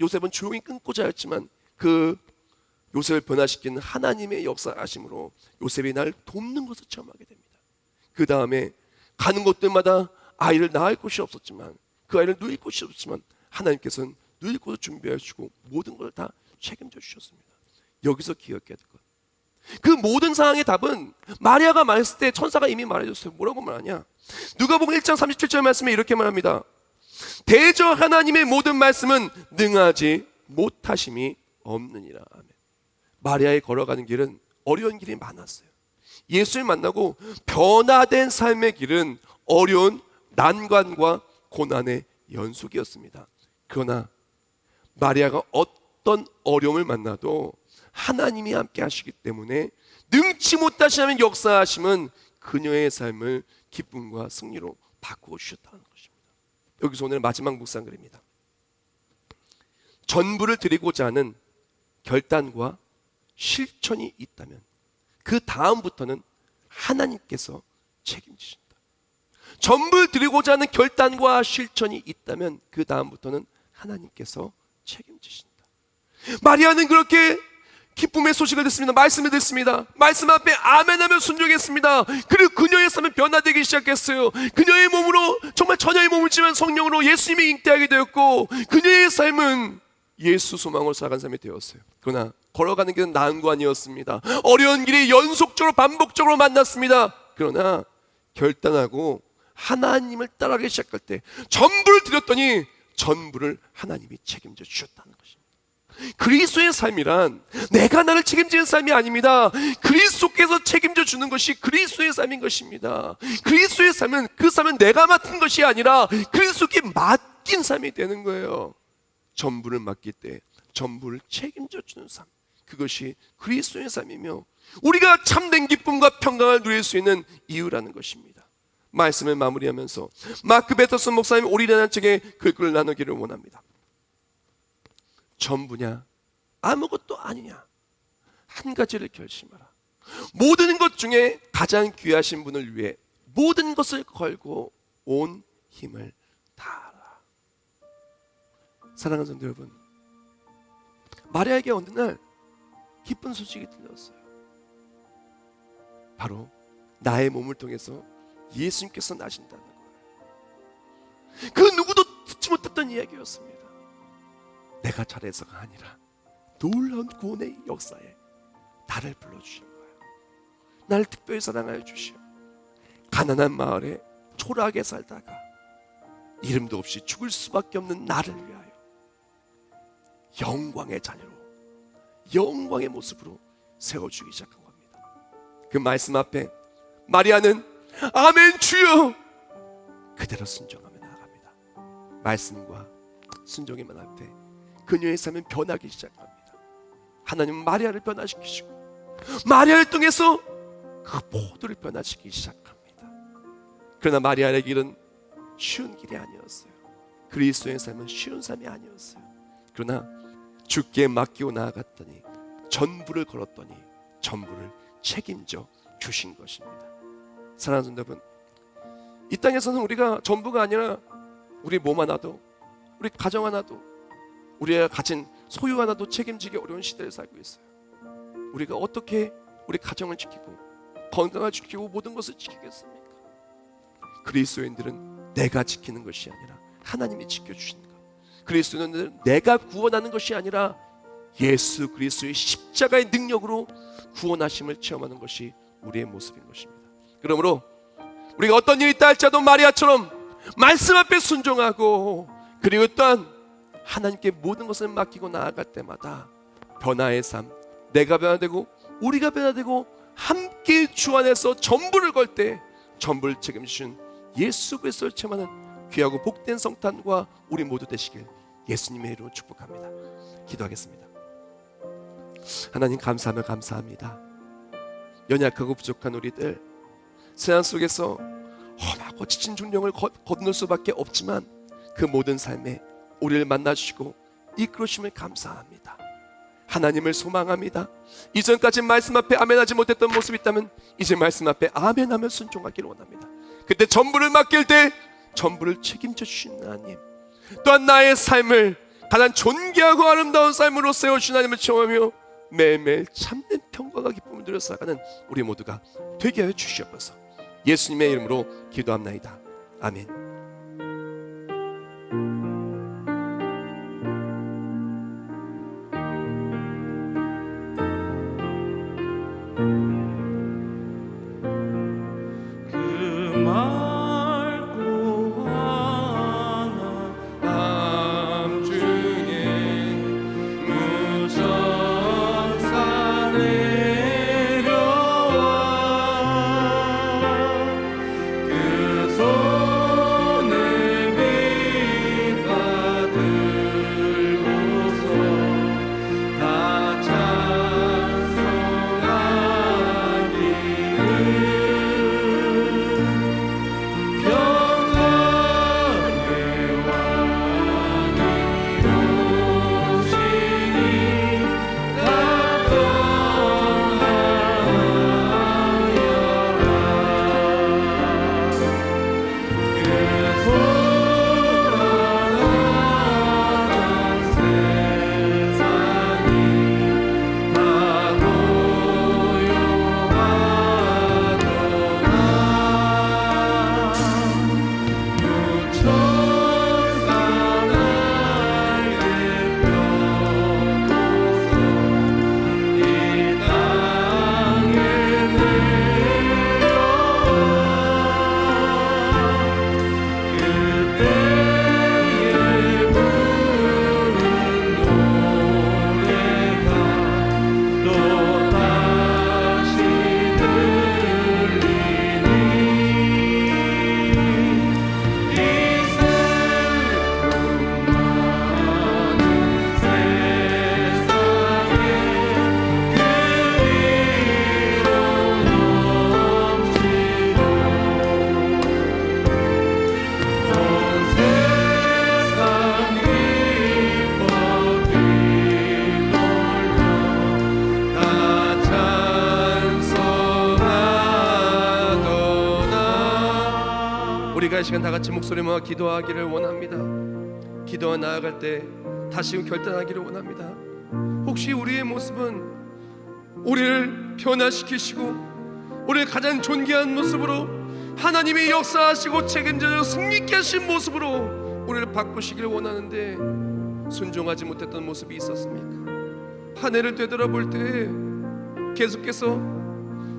요셉은 조용히 끊고자 했지만 그 요셉을 변화시키는 하나님의 역사하심으로 요셉이 날 돕는 것을 체험하게 됩니다. 그 다음에 가는 곳들마다 아이를 낳을 곳이 없었지만 그 아이를 누일 곳이 없었지만 하나님께서는 누일 곳을 준비해 주시고 모든 걸 다 책임져 주셨습니다. 여기서 기억해야 될 것. 그 모든 상황의 답은 마리아가 말했을 때 천사가 이미 말해줬어요. 뭐라고 말하냐? 누가복음 1장 37절 말씀에 이렇게 말합니다. 대저 하나님의 모든 말씀은 능하지 못하심이 없느니라. 아멘. 마리아의 걸어가는 길은 어려운 길이 많았어요. 예수를 만나고 변화된 삶의 길은 어려운 난관과 고난의 연속이었습니다. 그러나 마리아가 어떤 어려움을 만나도 하나님이 함께 하시기 때문에 능치 못하시는 역사하심은 그녀의 삶을 기쁨과 승리로 바꾸어 주셨다는 것입니다. 여기서 오늘 마지막 묵상글입니다. 전부를 드리고자 하는 결단과 실천이 있다면 그 다음부터는 하나님께서 책임지신다. 전부를 드리고자 하는 결단과 실천이 있다면 그 다음부터는 하나님께서 책임지신다. 마리아는 그렇게 기쁨의 소식을 듣습니다. 말씀을 듣습니다. 말씀 앞에 아멘하며 순종했습니다. 그리고 그녀의 삶은 변화되기 시작했어요. 그녀의 몸으로 정말 처녀의 몸을 지만 성령으로 예수님이 잉태하게 되었고 그녀의 삶은 예수 소망으로 살아가는 삶이 되었어요. 그러나 걸어가는 길은 난관이었습니다. 어려운 길이 연속적으로 반복적으로 만났습니다. 그러나 결단하고 하나님을 따라가기 시작할 때 전부를 드렸더니 전부를 하나님이 책임져 주셨다는 것입니다. 그리스도의 삶이란 내가 나를 책임지는 삶이 아닙니다. 그리스도께서 책임져 주는 것이 그리스도의 삶인 것입니다. 그리스도의 삶은 그 삶은 내가 맡은 것이 아니라 그리스도께 맡긴 삶이 되는 거예요. 전부를 맡길 때 전부를 책임져 주는 삶, 그것이 그리스도의 삶이며 우리가 참된 기쁨과 평강을 누릴 수 있는 이유라는 것입니다. 말씀을 마무리하면서 마크 베터슨 목사님 올인하는 책의 글을 나누기를 원합니다. 전부냐 아무것도 아니냐 한 가지를 결심하라. 모든 것 중에 가장 귀하신 분을 위해 모든 것을 걸고 온 힘을 다하라. 사랑하는 성도 여러분, 마리아에게 어느 날 기쁜 소식이 들렸어요. 바로 나의 몸을 통해서 예수님께서 나신다는 거예요. 그 누구도 듣지 못했던 이야기였습니다. 내가 잘해서가 아니라 놀라운 구원의 역사에 나를 불러주신 거예요. 나를 특별히 사랑하여 주시오. 가난한 마을에 초라하게 살다가 이름도 없이 죽을 수밖에 없는 나를 위하여 영광의 자녀로, 영광의 모습으로 세워주기 시작한 겁니다. 그 말씀 앞에 마리아는 아멘 주여 그대로 순종하며 나아갑니다. 말씀과 순종의 문 앞에 그녀의 삶은 변하기 시작합니다. 하나님은 마리아를 변화시키시고 마리아를 통해서 그 모두를 변화시키기 시작합니다. 그러나 마리아의 길은 쉬운 길이 아니었어요. 그리스도의 삶은 쉬운 삶이 아니었어요. 그러나 주께 맡기고 나아갔더니 전부를 걸었더니 전부를 책임져 주신 것입니다. 사랑하는 성도 여러분, 이 땅에서는 우리가 전부가 아니라 우리 몸 하나도, 우리 가정 하나도, 우리가 가진 소유 하나도 책임지기 어려운 시대를 살고 있어요. 우리가 어떻게 우리 가정을 지키고 건강을 지키고 모든 것을 지키겠습니까? 그리스도인들은 내가 지키는 것이 아니라 하나님이 지켜주시는 것. 그리스도인들은 내가 구원하는 것이 아니라 예수 그리스도의 십자가의 능력으로 구원하심을 체험하는 것이 우리의 모습인 것입니다. 그러므로 우리가 어떤 일이 있다 할지라도 마리아처럼 말씀 앞에 순종하고, 그리고 또한 하나님께 모든 것을 맡기고 나아갈 때마다 변화의 삶, 내가 변화되고 우리가 변화되고 함께 주 안에서 전부를 걸 때 전부를 책임지신 예수 그리스도를 체험하는 귀하고 복된 성탄과 우리 모두 되시길 예수님의 이름으로 축복합니다. 기도하겠습니다. 하나님 감사하며 감사합니다. 연약하고 부족한 우리들 세상 속에서 험하고 지친 중령을 거둘 수밖에 없지만 그 모든 삶에 우리를 만나주시고 이끌으심을 감사합니다. 하나님을 소망합니다. 이전까지 말씀 앞에 아멘하지 못했던 모습이 있다면 이제 말씀 앞에 아멘하며 순종하기를 원합니다. 그때 전부를 맡길 때 전부를 책임져 주시는 하나님, 또한 나의 삶을 가장 존귀하고 아름다운 삶으로 세워주신 하나님을 체험하며 매일매일 참된 평강과 기쁨을 누려 살아가는 우리 모두가 되게 하여 주시옵소서. 예수님의 이름으로 기도합나이다. 아멘. 우리가 이 시간 다 같이 목소리 모아 기도하기를 원합니다. 기도와 나아갈 때 다시 결단하기를 원합니다. 혹시 우리의 모습은 우리를 변화시키시고 우리를 가장 존귀한 모습으로 하나님이 역사하시고 책임져 승리케 하신 모습으로 우리를 바꾸시기를 원하는데 순종하지 못했던 모습이 있었습니까? 한 해를 되돌아볼 때 계속해서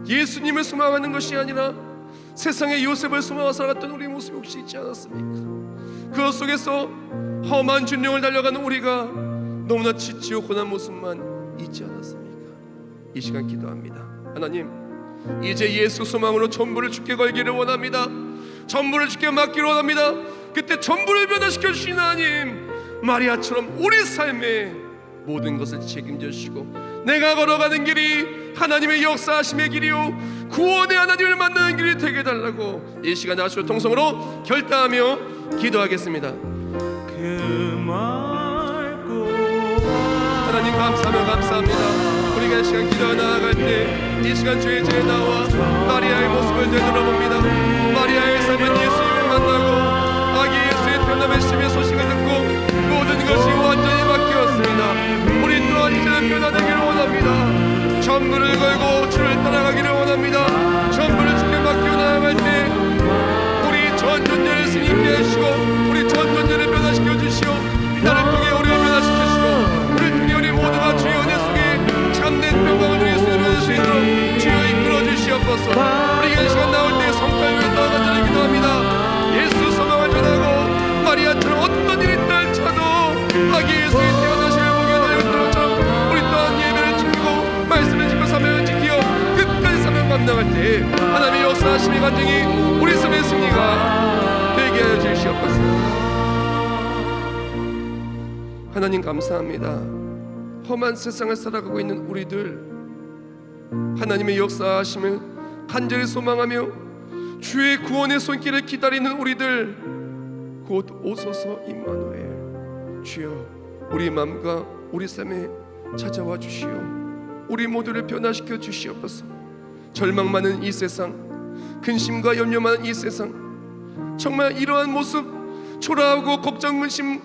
예수님을 소망하는 것이 아니라 세상의 요셉을 소망하며 살아갔던 우리의 모습이 혹시 있지 않았습니까? 그 속에서 험한 준령을 달려가는 우리가 너무나 지치고 고난 모습만 잊지 않았습니까? 이 시간 기도합니다. 하나님, 이제 예수 소망으로 전부를 주께 걸기를 원합니다. 전부를 주께 맡기를 원합니다. 그때 전부를 변화시켜 주신 하나님, 마리아처럼 우리 삶에 모든 것을 책임져 주시고 내가 걸어가는 길이 하나님의 역사하심의 길이요 구원의 하나님을 만나는 길이 되게 해달라고 이 시간 아시오 통성으로 결단하며 기도하겠습니다. 하나님 감사합니다. 우리가 이 시간 기도하 나아갈 때 이 시간 주의 제에 나와 마리아의 모습을 되돌아봅니다. 마리아의 삶은 예수님을 만나고 아기 예수의 태어남의 심의 소식을 듣고 모든 것이 완전히 바뀌었습니다. 우리 또한 이제는 변화되기를 원합니다. 전부를 걸고 주를 따라가기를 원합니다. 전부를 주께 맡겨 나아갈 때 우리 전 존재를 승리케 하시고 우리 전 존재를 변화시켜 주시오. 나를 통해 우리를 변화시켜 주시고 우리를 통해 우리 모두가 주의 은혜 속에 참된 평강을 누릴 수 있는 수 있도록 주여 이끌어 주시옵소서. 우리가 이 시간 나올 때 성탄을 위해 나아가자를 기도합니다. 예수 소망을 전하고 마리아처럼 어떤 일이 날차도 아기 예수의 태어나심을 보게 하는 것처럼 우리 또한 예배를 지키고 말씀을 지키고 사명을 지키어 끝까지 사명 감당할 때 하나님의 역사하심의 간증이 우리 삶의 승리가 되게 하여 주시옵소서. 하나님 감사합니다. 험한 세상을 살아가고 있는 우리들 하나님의 역사하심을 간절히 소망하며 주의 구원의 손길을 기다리는 우리들 곧 오소서 임마누엘. 주여 우리 마음과 우리 삶에 찾아와 주시오. 우리 모두를 변화시켜 주시옵소서. 절망 많은 이 세상, 근심과 염려 많은 이 세상, 정말 이러한 모습 초라하고 걱정 근심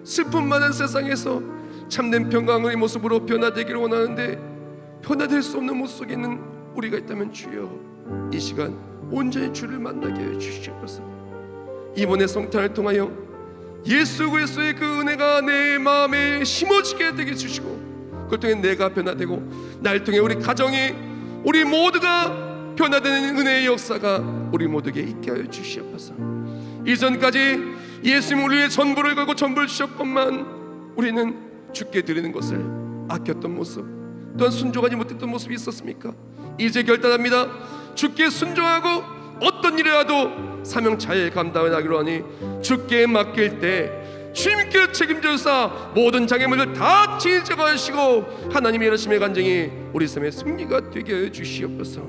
슬픔 많은 세상에서 참된 평강의 모습으로 변화되기를 원하는데 변화될 수 없는 모습 속에 있는 우리가 있다면 주여 이 시간 온전히 주를 만나게 해 주시옵소서. 이번에 성탄을 통하여 예수 그리스도의 그 은혜가 내 마음에 심어지게 되게 해주시고 그걸 통해 내가 변화되고 날 통해 우리 가정이 우리 모두가 변화되는 은혜의 역사가 우리 모두에게 있게 하여 주시옵소서. 이전까지 예수님 우리의 전부를 걸고 전부를 주셨건만 우리는 주께 드리는 것을 아꼈던 모습 또한 순종하지 못했던 모습이 있었습니까? 이제 결단합니다. 주께 순종하고 어떤 일이라도 사명 잘 감당하기로 하니 주께 맡길 때 주님께 책임져서 모든 장애물을 다 진정하시고 하나님의 일하심의 간증이 우리 삶의 승리가 되게 해 주시옵소서.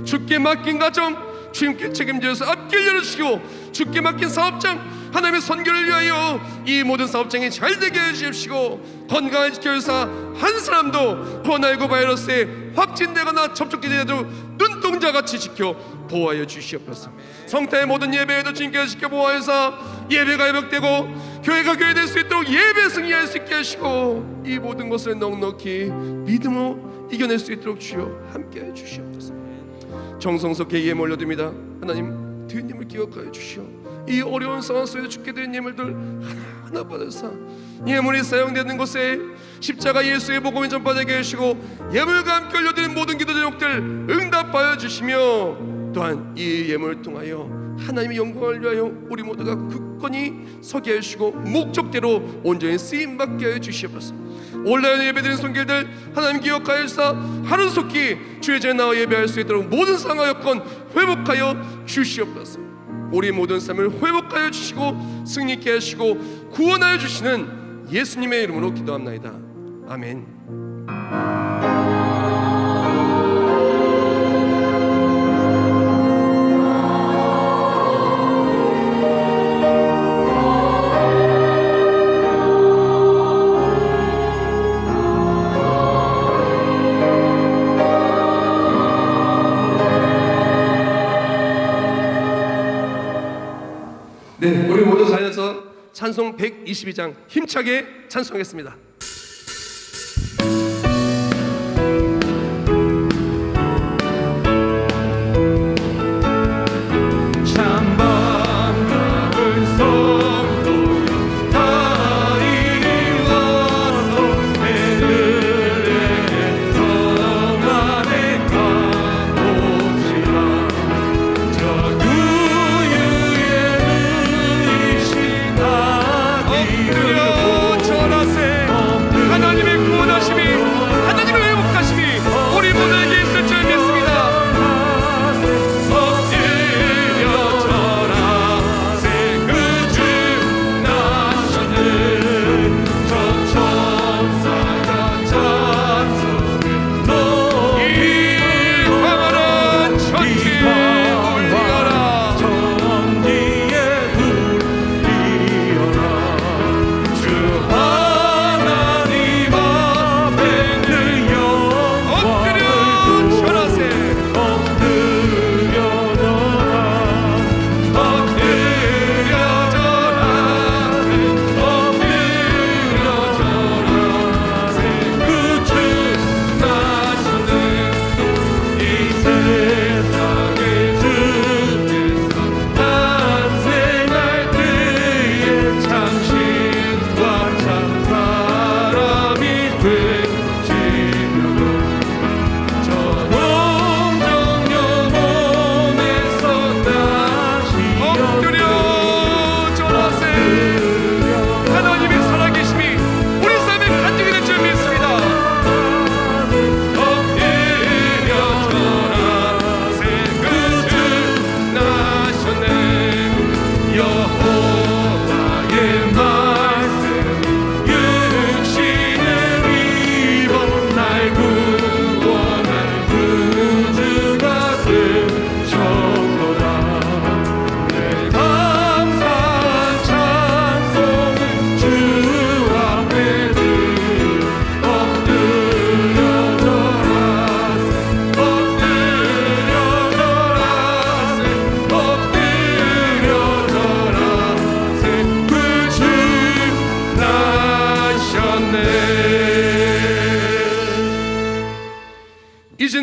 주께 맡긴 가정 주님께 책임져서 앞길 열어주시고 주께 맡긴 사업장 하나님의 선교를 위하여 이 모든 사업장이 잘 되게 해주십시오. 건강을 지켜주사 한 사람도 코로나19 바이러스에 확진되거나 접촉되더라도 눈동자같이 지켜 보호하여 주시옵소서. 성탄의 모든 예배에도 주님께서 지켜 보호하여서 예배가 회복되고 교회가 교회될 수 있도록 예배 승리할 수 있게 하시고 이 모든 것을 넉넉히 믿음으로 이겨낼 수 있도록 주여 함께해 주시옵소서. 정성스럽게 예물 올려드립니다. 하나님 드린 예물 기억하여 주시오. 이 어려운 상황 속에서 주께 드린 예물들 하나하나 받으사 예물이 사용되는 곳에 십자가 예수의 복음이 전파되게 하시고 예물과 함께 올려드린 모든 기도 제목들 응답하여 주시며 또한 이 예물을 통하여 하나님의 영광을 위하여 우리 모두가 굳건히 서게 하시고 목적대로 온전히 쓰임받게 하여 주시옵소서. 온라인 예배드린 손길들 하나님 기억하여 주사 하루속히 주의 전에 나와 예배할 수 있도록 모든 상황 여건 회복하여 주시옵소서. 우리 모든 삶을 회복하여 주시고 승리케 하시고 구원하여 주시는 예수님의 이름으로 기도합나이다. 아멘. 네, 우리 모두 자리에서 찬송 122장 힘차게 찬송하겠습니다. 전하세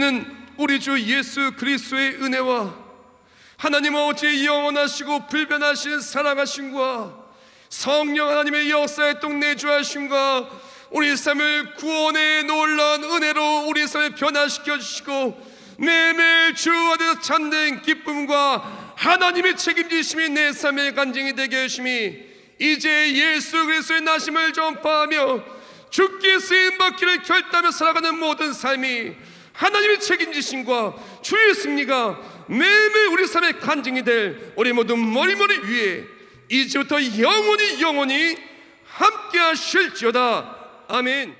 이제는 우리 주 예수 그리스도의 은혜와 하나님 아버지의 영원하시고 불변하신 사랑하심과 성령 하나님의 역사의 동 내주하심과 우리 삶을 구원의 놀라운 은혜로 우리 삶을 변화시켜 주시고 매일매일 주 안에서 참된 기쁨과 하나님의 책임지심이 내 삶의 간증이 되게 하심이 이제 예수 그리스도의 나심을 전파하며 주께 쓰임받기를 결단하며 살아가는 모든 삶이 하나님의 책임지심과 주의 승리가 매일매일 우리 삶의 간증이 될 우리 모든 머리머리 위에 이제부터 영원히 함께 하실지어다. 아멘.